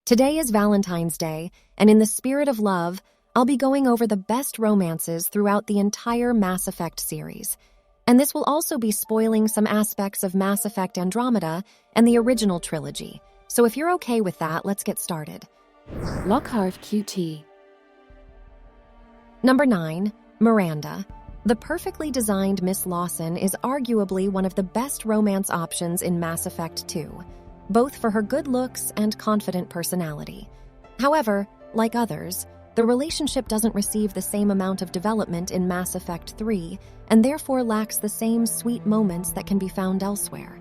Today is Valentine's Day, and in the spirit of love, I'll be going over the best romances throughout the entire Mass Effect series. And this will also be spoiling some aspects of Mass Effect Andromeda and the original trilogy. So if you're okay with that, let's get started. Lockhart QT. Number 9, Miranda. The perfectly designed Miss Lawson is arguably one of the best romance options in Mass Effect 2, both for her good looks and confident personality. However, like others, the relationship doesn't receive the same amount of development in Mass Effect 3 and therefore lacks the same sweet moments that can be found elsewhere.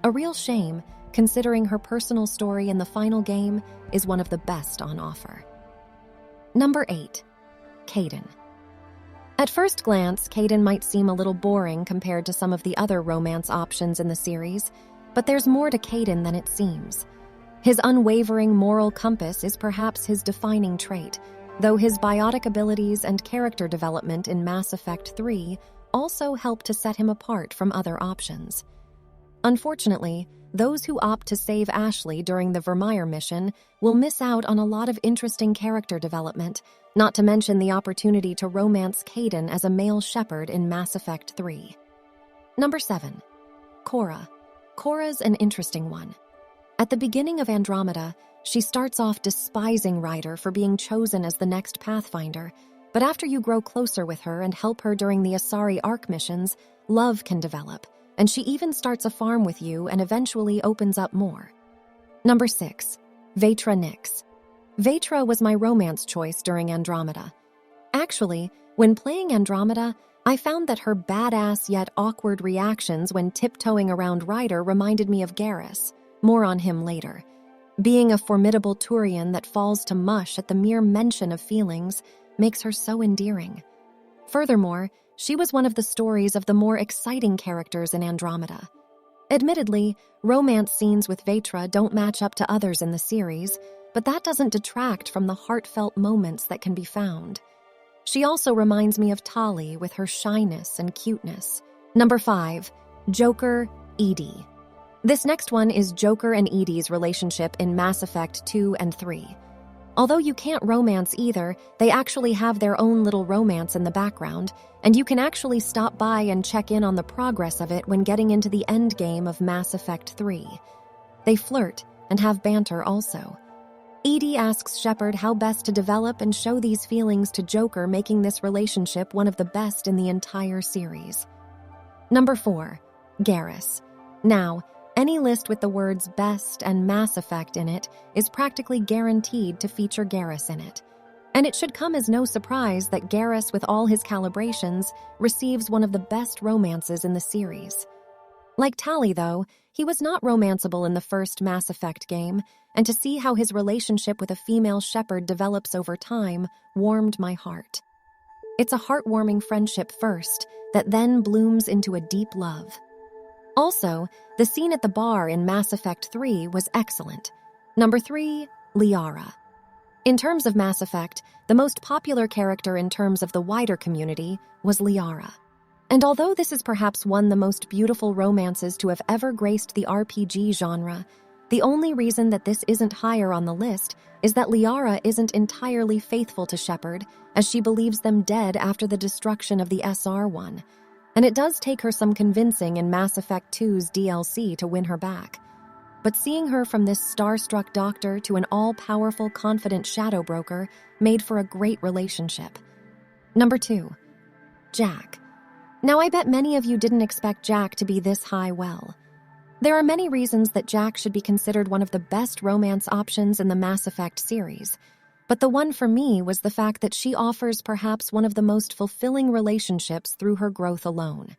A real shame, considering her personal story in the final game is one of the best on offer. Number 8, Kaidan. At first glance, Kaidan might seem a little boring compared to some of the other romance options in the series, but there's more to Kaidan than it seems. His unwavering moral compass is perhaps his defining trait, though his biotic abilities and character development in Mass Effect 3 also help to set him apart from other options. Unfortunately, those who opt to save Ashley during the Vermeer mission will miss out on a lot of interesting character development, not to mention the opportunity to romance Kaidan as a male shepherd in Mass Effect 3. Number 7, Cora. Cora's an interesting one. At the beginning of Andromeda, she starts off despising Ryder for being chosen as the next Pathfinder, but after you grow closer with her and help her during the Asari Arc missions, love can develop, and she even starts a farm with you and eventually opens up more. Number 6, Vetra Nyx. Vetra was my romance choice during Andromeda. Actually, when playing Andromeda, I found that her badass yet awkward reactions when tiptoeing around Ryder reminded me of Garrus. More on him later. Being a formidable Turian that falls to mush at the mere mention of feelings makes her so endearing. Furthermore, she was one of the stories of the more exciting characters in Andromeda. Admittedly, romance scenes with Vetra don't match up to others in the series, but that doesn't detract from the heartfelt moments that can be found. She also reminds me of Tali with her shyness and cuteness. Number 5, Joker, EDI. This next one is Joker and EDI's relationship in Mass Effect 2 and 3. Although you can't romance either, they actually have their own little romance in the background, and you can actually stop by and check in on the progress of it when getting into the endgame of Mass Effect 3. They flirt and have banter also. EDI asks Shepard how best to develop and show these feelings to Joker, making this relationship one of the best in the entire series. Number 4, Garrus. Now, any list with the words best and Mass Effect in it is practically guaranteed to feature Garrus in it. And it should come as no surprise that Garrus, with all his calibrations, receives one of the best romances in the series. Like Tali, though, he was not romanceable in the first Mass Effect game, and to see how his relationship with a female Shepard develops over time warmed my heart. It's a heartwarming friendship first, that then blooms into a deep love. Also, the scene at the bar in Mass Effect 3 was excellent. Number 3, Liara. In terms of Mass Effect, the most popular character in terms of the wider community was Liara. And although this is perhaps one of the most beautiful romances to have ever graced the RPG genre, the only reason that this isn't higher on the list is that Liara isn't entirely faithful to Shepard, as she believes them dead after the destruction of the SR-1. And it does take her some convincing in Mass Effect 2's DLC to win her back. But seeing her from this starstruck doctor to an all-powerful, confident shadow broker made for a great relationship. Number 2, Jack. Now, I bet many of you didn't expect Jack to be this high well. There are many reasons that Jack should be considered one of the best romance options in the Mass Effect series, but the one for me was the fact that she offers perhaps one of the most fulfilling relationships through her growth alone.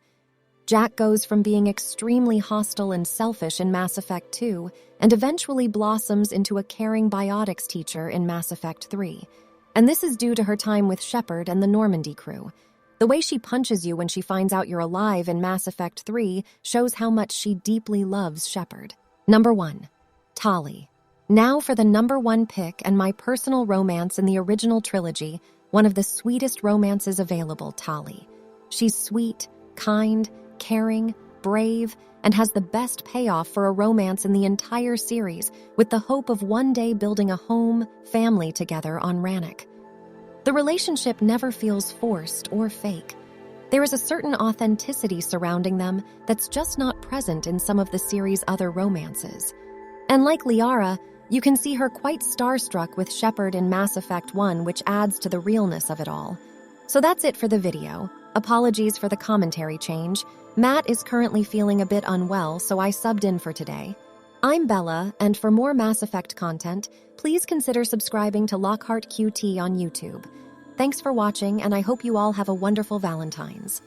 Jack goes from being extremely hostile and selfish in Mass Effect 2 and eventually blossoms into a caring biotics teacher in Mass Effect 3. And this is due to her time with Shepard and the Normandy crew. The way she punches you when she finds out you're alive in Mass Effect 3 shows how much she deeply loves Shepard. Number 1, Tali. Now for the number 1 pick and my personal romance in the original trilogy, one of the sweetest romances available, Tali. She's sweet, kind, caring, brave, and has the best payoff for a romance in the entire series, with the hope of one day building a home, family together on Rannoch. The relationship never feels forced or fake. There is a certain authenticity surrounding them that's just not present in some of the series' other romances. And like Liara, you can see her quite starstruck with Shepard in Mass Effect 1, which adds to the realness of it all. So that's it for the video. Apologies for the commentary change. Matt is currently feeling a bit unwell, so I subbed in for today. I'm Bella, and for more Mass Effect content, please consider subscribing to Lockhart QT on YouTube. Thanks for watching, and I hope you all have a wonderful Valentine's.